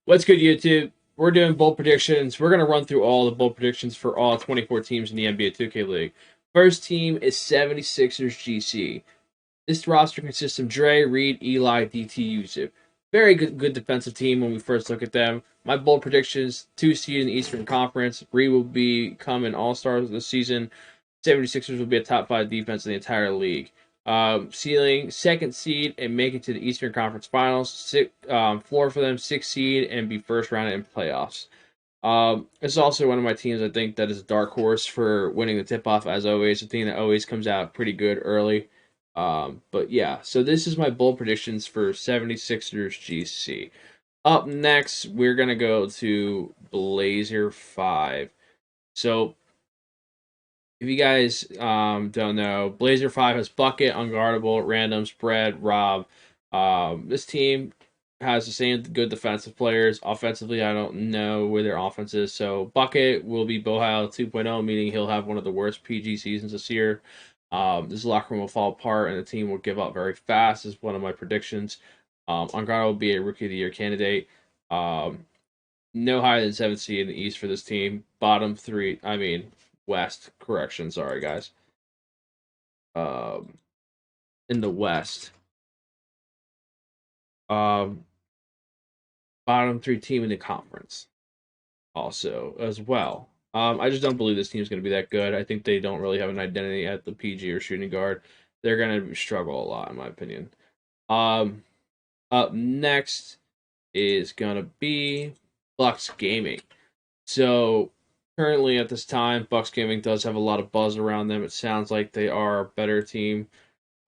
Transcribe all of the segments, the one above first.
What's good, YouTube? We're doing bold predictions. We're going to run through all the bold predictions for all 24 teams in the NBA 2K League. First team is 76ers GC. This roster consists of Dre, Reed, Eli, DT, Yusuf. Very good defensive team when we first look at them. My bold predictions, 2 seed in the Eastern Conference. Reed will become an all-star this season. 76ers will be a top 5 defense in the entire league. Ceiling, second seed and make it to the Eastern Conference Finals. Floor for them, 6th seed and be first round in playoffs. It's also one of my teams I think that is a dark horse for winning the tip-off, as always. A team that always comes out pretty good early. But yeah, so this is my bold predictions for 76ers GC. Up next, we're going to go to Blazer 5. So if you guys don't know, Blazer 5 has bucket, unguardable, random, spread, rob. This team has the same good defensive players. Offensively, I don't know where their offense is. So bucket will be Bohal 2.0, meaning he'll have one of the worst PG seasons this year. This locker room will fall apart and the team will give up very fast, is one of my predictions. Unguardable will be a Rookie of the Year candidate. No higher than 7th seed in the East for this team. Bottom three, West. Correction, sorry guys. Um, in the West. Um, Bottom 3 team in the conference. Also, as well. I just don't believe this team is going to be that good. I think they don't really have an identity at the PG or shooting guard. They're going to struggle a lot, in my opinion. Up next is going to be Bucks Gaming. So currently at this time, Bucks Gaming does have a lot of buzz around them. It sounds like they are a better team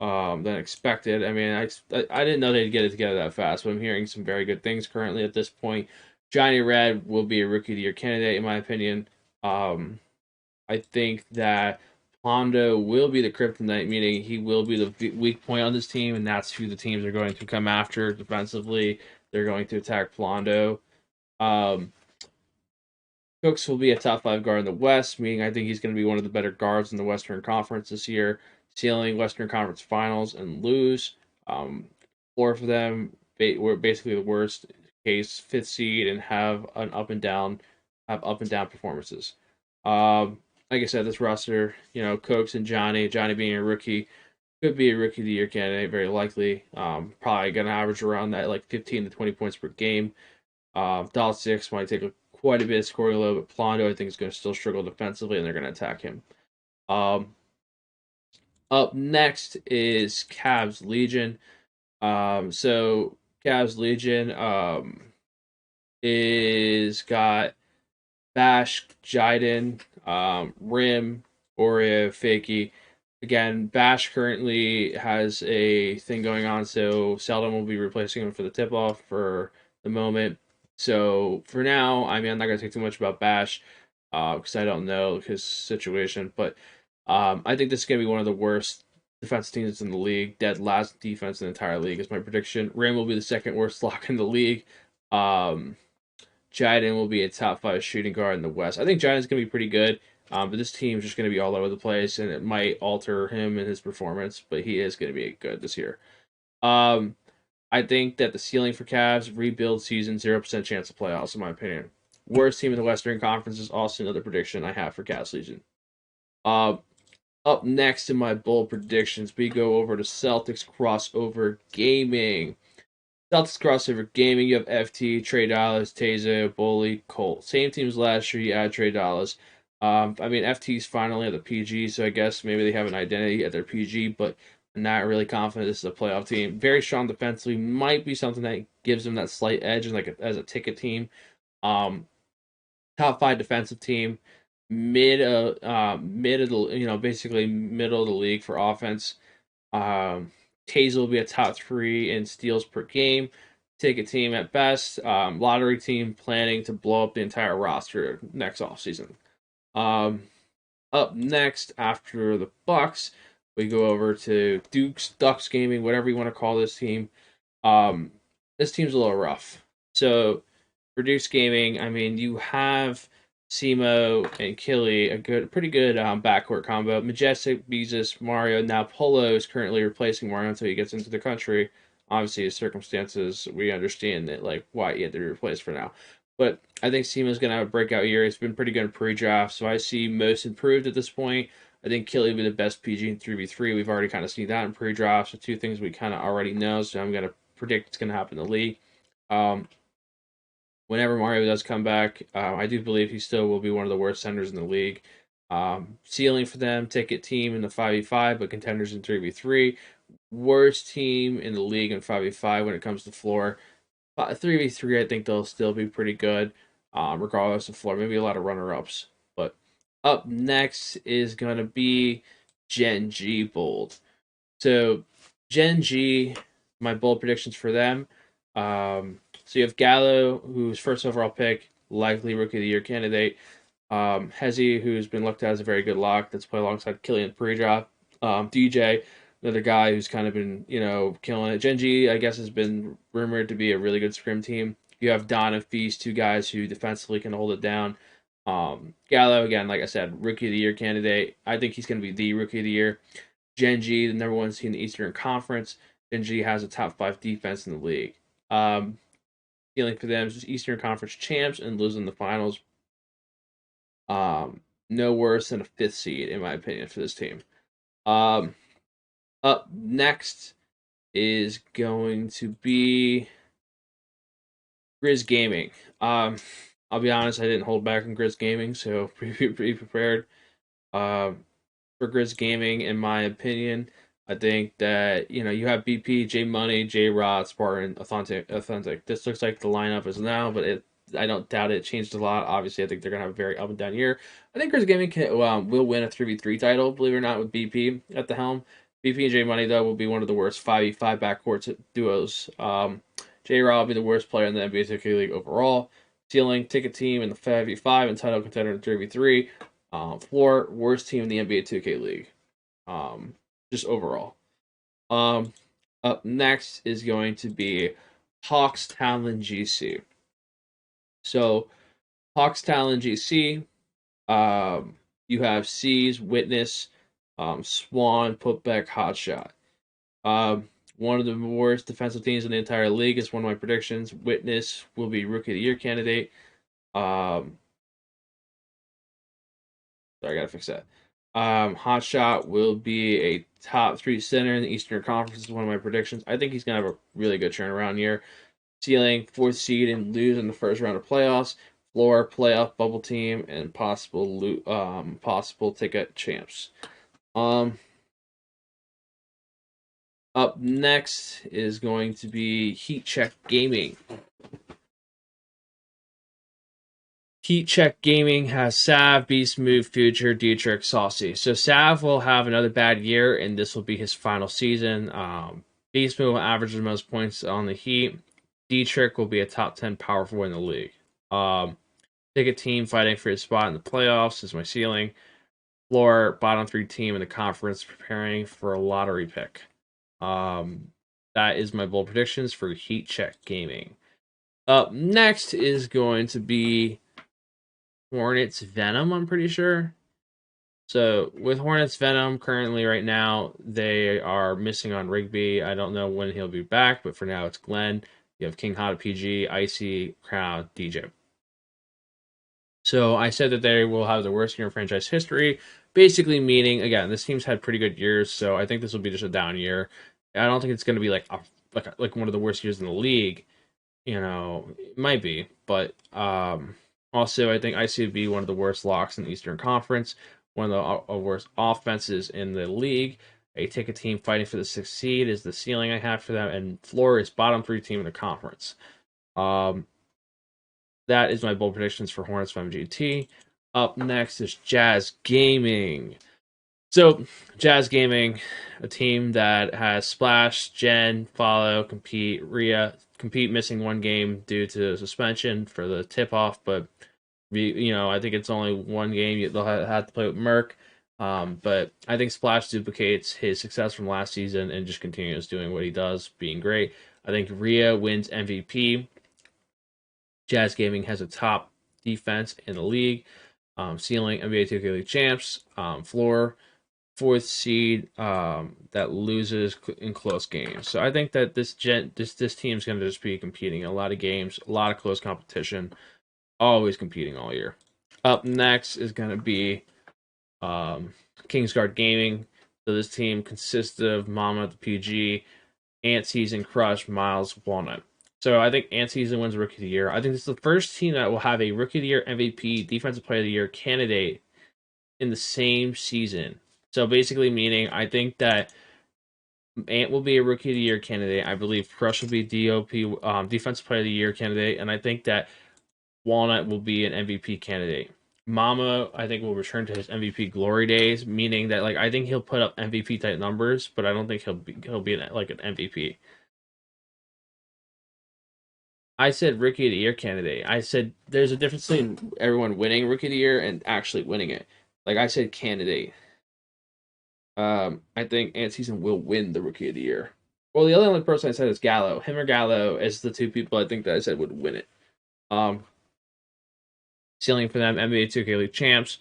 than expected. I mean, I didn't know they'd get it together that fast, but I'm hearing some very good things currently at this point. Johnny Red will be a Rookie of the Year candidate, in my opinion. I think that Pondo will be the kryptonite, meaning he will be the weak point on this team, and that's who the teams are going to come after defensively. They're going to attack Pondo. Um, Cooks will be a top 5 guard in the West, meaning I think he's going to be one of the better guards in the Western Conference this year. Ceiling Western Conference Finals and lose. Floor for them, we're basically the worst case 5th seed and have up and down performances. Like I said, this roster, Cooks and Johnny being a rookie, could be a Rookie of the Year candidate, very likely. Probably going to average around that like 15 to 20 points per game. Dal6 might take quite a bit of scoring load, but Plondo I think is going to still struggle defensively, and they're going to attack him. Up next is Cavs Legion. So Cavs Legion is got Bash, Jiden, Rim, Oreo, Fakey. Again, Bash currently has a thing going on, so Seldom will be replacing him for the tip-off for the moment. So for now, I'm not going to say too much about Bash because I don't know his situation, but I think this is going to be one of the worst defense teams in the league. Dead last defense in the entire league is my prediction. Rim will be the second worst lock in the league. Jiden will be a top 5 shooting guard in the West. I think Jiden's going to be pretty good, but this team is just going to be all over the place, and it might alter him and his performance, but he is going to be good this year. I think that the ceiling for Cavs, rebuild season, 0% chance of playoffs, in my opinion. Worst team in the Western Conference is also another prediction I have for Cavs Legion. Up next in my bold predictions, we go over to Celtics Crossover Gaming. Celtics Crossover Gaming, you have FT, Trey Dollars, Taser, Bully, Colt. Same teams last year, you add Trey Dollars. FT's finally at the PG, so I guess maybe they have an identity at their PG, but I'm not really confident this is a playoff team. Very strong defensively, might be something that gives them that slight edge as a ticket team. Top 5 defensive team, mid of the basically middle of the league for offense. Taser will be a top 3 in steals per game. Ticket team at best. Lottery team planning to blow up the entire roster next offseason. Up next, after the Bucks, we go over to Ducks Gaming, whatever you want to call this team. This team's a little rough. So, for Dukes Gaming, you have Simo and Killy, pretty good backcourt combo. Majestic, Beezus, Mario. Now Polo is currently replacing Mario until he gets into the country. Obviously, his circumstances, we understand that like why he had to be replaced for now. But I think Sima's going to have a breakout year. He's been pretty good in pre-draft, so I see most improved at this point. I think Killy will be the best PG in 3v3. We've already kind of seen that in pre-draft, so two things we kind of already know. So I'm going to predict it's going to happen in the league. Um, Whenever Mario does come back, I do believe he still will be one of the worst centers in the league. Ceiling for them, ticket team in the 5v5, but contenders in 3v3. Worst team in the league in 5v5 when it comes to floor. 3v3, I think they'll still be pretty good, regardless of floor. Maybe a lot of runner ups. But up next is going to be Gen G Bold. So, Gen G, my bold predictions for them. So you have Gallo, who's first overall pick, likely rookie of the year candidate. Hezi, who's been looked at as a very good lock, that's played alongside Killian pre-draft. DJ, another guy who's kind of been, killing it. Gen G, I guess, has been rumored to be a really good scrim team. You have Don and Feast, two guys who defensively can hold it down. Gallo, again, like I said, rookie of the year candidate. I think he's going to be the rookie of the year. Gen G, the number one seed in the Eastern Conference. Gen G has a top 5 defense in the league. Feeling for them is just Eastern Conference champs and losing the finals. No worse than a 5th seed, in my opinion, for this team. Up next is going to be Grizz Gaming. I'll be honest, I didn't hold back on Grizz Gaming, so pretty prepared. For Grizz Gaming, in my opinion, I think that you have BP, J Money, J Rod, Spartan, Authentic. This looks like the lineup is now, but I don't doubt it changed a lot. Obviously, I think they're gonna have a very up and down year. I think Grizz Gaming will win a 3v3 title, believe it or not, with BP at the helm. BP and J Money though will be one of the worst 5v5 backcourt duos. J Rod will be the worst player in the NBA2KLeague overall. Ceiling, ticket team in the 5v5 and title contender in 3v3. Floor, worst team in the NBA 2K League. Just overall. Up next is going to be Hawks Talon GC. So, Hawks Talon GC, you have C's, Witness, Swan, Putback, Hotshot. One of the worst defensive teams in the entire league is one of my predictions. Witness will be Rookie of the Year candidate. Sorry, I gotta fix that. Hotshot will be a top 3 center in the Eastern Conference. Is one of my predictions. I think he's gonna have a really good turnaround year. Ceiling 4th seed and lose in the first round of playoffs. Floor playoff bubble team and possible ticket champs. Up next is going to be Heat Check Gaming. Heat Check Gaming has Sav, Beast Move, Future, Dietrich, Saucy. So Sav will have another bad year, and this will be his final season. Beast Move will average the most points on the Heat. Dietrich will be a top 10 power forward in the league. Ticket team fighting for his spot in the playoffs is my ceiling. Floor, bottom 3 team in the conference preparing for a lottery pick. That is my bold predictions for Heat Check Gaming. Up next is going to be Hornets Venom, I'm pretty sure. So with Hornets Venom, currently right now, they are missing on Rigby. I don't know when he'll be back, but for now it's Glenn. You have King Hot PG, Icy, Crown, DJ. So I said that they will have the worst year in franchise history, basically meaning, again, this team's had pretty good years, so I think this will be just a down year. I don't think it's going to be like one of the worst years in the league. It might be, but also I think IC would be one of the worst locks in the Eastern Conference, one of the worst offenses in the league. A ticket team fighting for the 6th seed is the ceiling I have for them, and floor is bottom 3 team in the conference. That is my bold predictions for Hornets from GT. Up next is Jazz Gaming. So, Jazz Gaming, a team that has Splash, Gen, Follow, Compete, Rhea. Compete missing 1 game due to suspension for the tip-off, but I think it's only 1 game. They'll have to play with Merc. But I think Splash duplicates his success from last season and just continues doing what he does, being great. I think Rhea wins MVP. Jazz Gaming has a top defense in the league. Ceiling NBA 2K League champs. Floor fourth seed that loses in close games. So I think that this team's going to just be competing in a lot of games, a lot of close competition, always competing all year. Up next is going to be Kingsguard Gaming. So this team consists of Mama the PG, Ant Season, Crush, Miles, Walnut. So I think Ant Season wins Rookie of the Year. I think this is the first team that will have a Rookie of the Year, MVP, Defensive Player of the Year candidate in the same season. So basically, meaning I think that Ant will be a Rookie of the Year candidate. I believe Crush will be DOP, Defensive Player of the Year candidate, and I think that Walnut will be an MVP candidate. Mama, I think, will return to his MVP glory days, meaning that I think he'll put up MVP type numbers, but I don't think he'll be an MVP. I said Rookie of the Year candidate. I said there's a difference between everyone winning Rookie of the Year and actually winning it. I said candidate. I think Ant Season will win the Rookie of the Year. Well, the only person I said is Gallo. Him or Gallo is the two people I think that I said would win it. Ceiling for them, NBA2KLeague champs.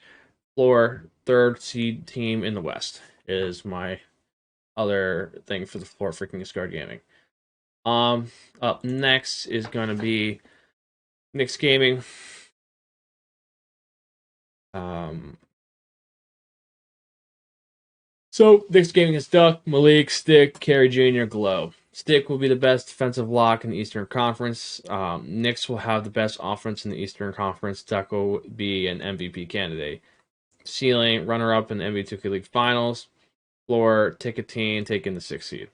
Floor, third seed team in the West is my other thing for the floor for Kingsguard Gaming. Up next is going to be Knicks Gaming. So Knicks Gaming is Duck, Malik, Stick, Carey Jr., Glow. Stick will be the best defensive lock in the Eastern Conference. Knicks will have the best offense in the Eastern Conference. Duck will be an MVP candidate. Ceiling, runner-up in the NBA2KLeague Finals. Floor, ticket team, taking the 6th seed.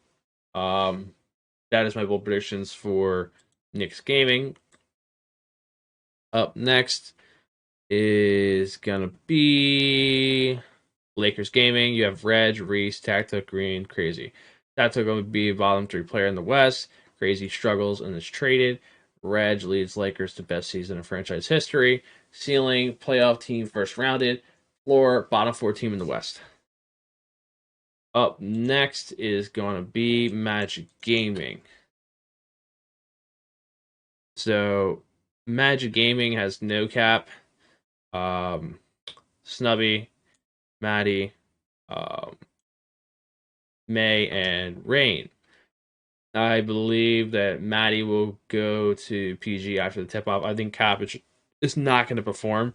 That is my bold predictions for Knicks Gaming. Up next is gonna be Lakers Gaming. You have Reg, Reese, Tactic, Green, Crazy. Tactic will be a bottom 3 player in the West. Crazy struggles and is traded. Reg leads Lakers to best season in franchise history. Ceiling, playoff team first rounded. Floor, bottom 4 team in the West. Up next is going to be Magicgaming. So Magicgaming has No Cap, Snubby, Maddie, May, and Rain. I believe that Maddie will go to PG after the tip off. I think Cap is not going to perform,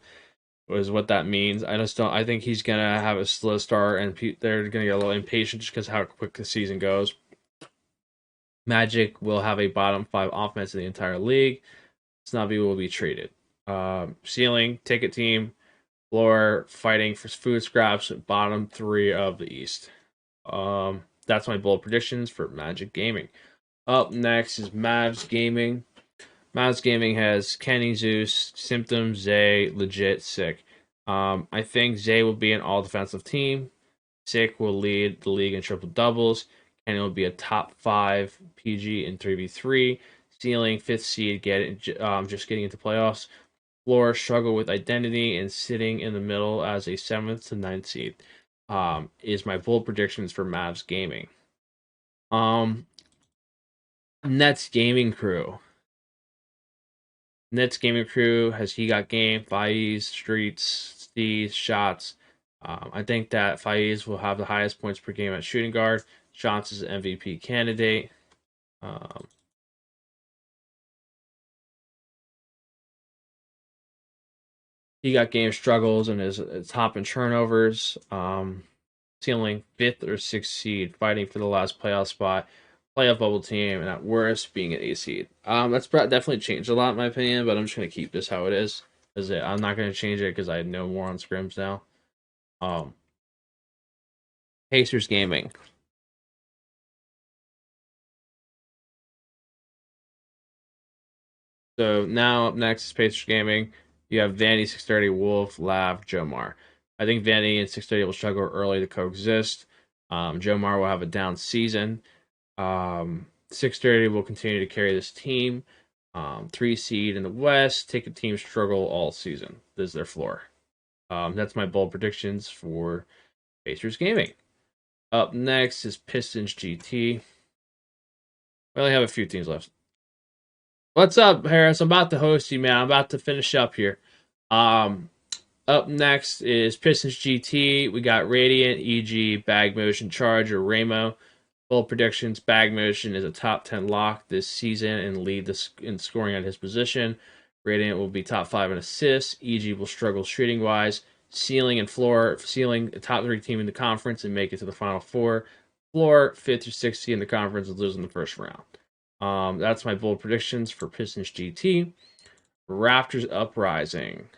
is what that means. I just don't. I think he's going to have a slow start, and they're going to get a little impatient just because how quick the season goes. Magic will have a bottom 5 offense in the entire league. Snubby will be traded. Ceiling, ticket team, floor, fighting for food scraps, bottom 3 of the East. That's my bold predictions for Magicgaming. Up next is Mavs Gaming. Mavs Gaming has Kenny, Zeus, Symptoms, Zay, Legit, Sick. I think Zay will be an all defensive team. Sick will lead the league in triple doubles. Kenny will be a top 5 PG in 3v3. Ceiling, 5th seed, just getting into playoffs. Floor, struggle with identity and sitting in the middle as a 7th to 9th seed. Is my bold predictions for Mavs Gaming. Nets Gaming Crew. Nets Gaming Crew has He Got Game, Faiz, Streets, Steez, Shots. I think that Faiz will have the highest points per game at shooting guard. Shots is an MVP candidate. He Got Game struggles and is top in turnovers. Ceiling 5th or 6th seed, fighting for the last playoff spot. Playoff bubble team, and at worst, being an 8th seed. That's definitely changed a lot in my opinion, but I'm just going to keep this how it is. I'm not going to change it because I know more on scrims now. Pacers Gaming. So now up next is Pacers Gaming. You have Vandy, 630, Wolf, Lav, Jomar. I think Vandy and 630 will struggle early to coexist. Jomar will have a down season. 630 will continue to carry this team. 3 seed in the West. Ticket team struggle all season. This is their floor. That's my bold predictions for Pacers Gaming. Up next is Pistons GT. We only have a few teams left. What's up, Harris? I'm about to host you, man. I'm about to finish up here. Up next is Pistons GT. We got Radiant, e.g., Bag Motion, Charge, or Ramo. Full predictions: Bag Motion is a top 10 lock this season and lead in scoring at his position. Radiant will be top 5 in assists. E.g. will struggle shooting wise. Ceiling and floor, ceiling a top 3 team in the conference and make it to the final 4. Floor 5th through 60 in the conference and lose in the first round. That's my bold predictions for Pistons GT. Raptors Uprising.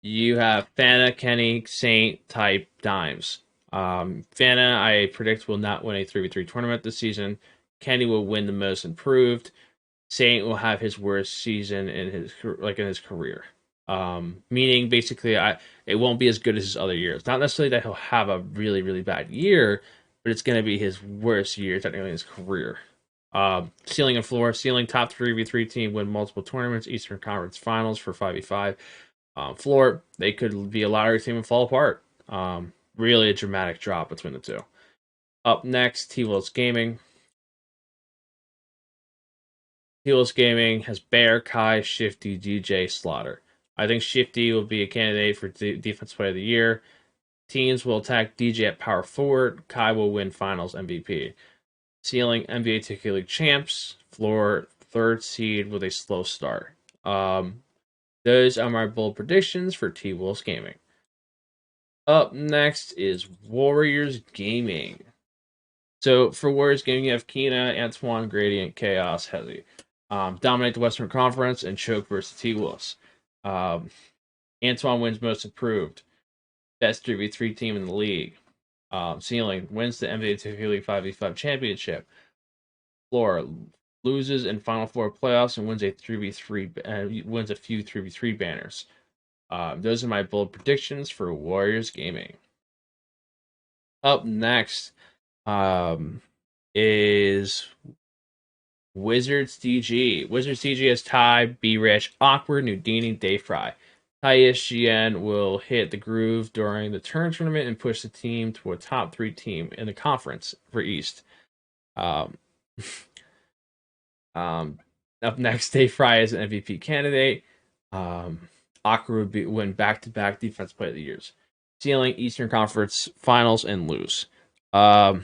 You have Fana, Kenny, Saint type dimes. Fana, I predict, will not win a 3v3 tournament this season. Kenny will win the most improved. Saint will have his worst season in his career. Meaning basically, it won't be as good as his other years. Not necessarily that he'll have a really really bad year, but it's going to be his worst year technically in his career. Ceiling and floor, ceiling top 3v3 team, win multiple tournaments, Eastern Conference Finals for 5v5. Floor, they could be a lottery team and fall apart. Really a dramatic drop between the two. Up next, T-Wolves Gaming. T-Wolves Gaming has Bear, Kai, Shifty, DJ, Slaughter. I think Shifty will be a candidate for Defense Player of the Year. Teams will attack DJ at power forward. Kai will win Finals MVP. Ceiling, NBA2KLeague champs. Floor, 3rd seed with a slow start. Those are my bold predictions for T-Wolves Gaming. Up next is Warriors Gaming. So for Warriors Gaming, you have Kina, Antoine, Gradient, Chaos, Hezzy. Dominate the Western Conference and choke versus T-Wolves. Antoine wins most improved. Best 3v3 team in the league. Ceiling, wins the NBA 2K League 5v5 championship. Floor, loses in Final Four playoffs and wins a 3v3 wins a few 3v3 banners. Those are my bold predictions for Warriors Gaming. Up next is Wizards DG. Wizards DG has Ty, B Rich, Awkward, Nudini, Dayfry. Ty ESGN will hit the groove during the turn tournament and push the team to a top 3 team in the conference for East. Up next, Dayfry is an MVP candidate. Awkward would win back-to-back Defense Player of the Years. Ceiling, Eastern Conference Finals, and lose. Floor,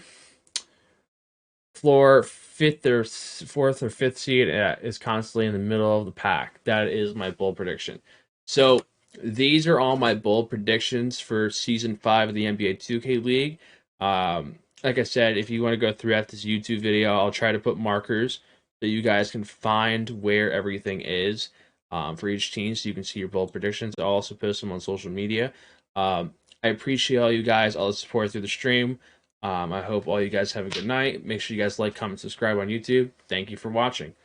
4th or 5th seed is constantly in the middle of the pack. That is my bold prediction. So these are all my bold predictions for Season 5 of the NBA 2K League. Like I said, if you want to go throughout this YouTube video, I'll try to put markers so you guys can find where everything is for each team so you can see your bold predictions. I'll also post them on social media. I appreciate all you guys, all the support through the stream. I hope all you guys have a good night. Make sure you guys like, comment, subscribe on YouTube. Thank you for watching.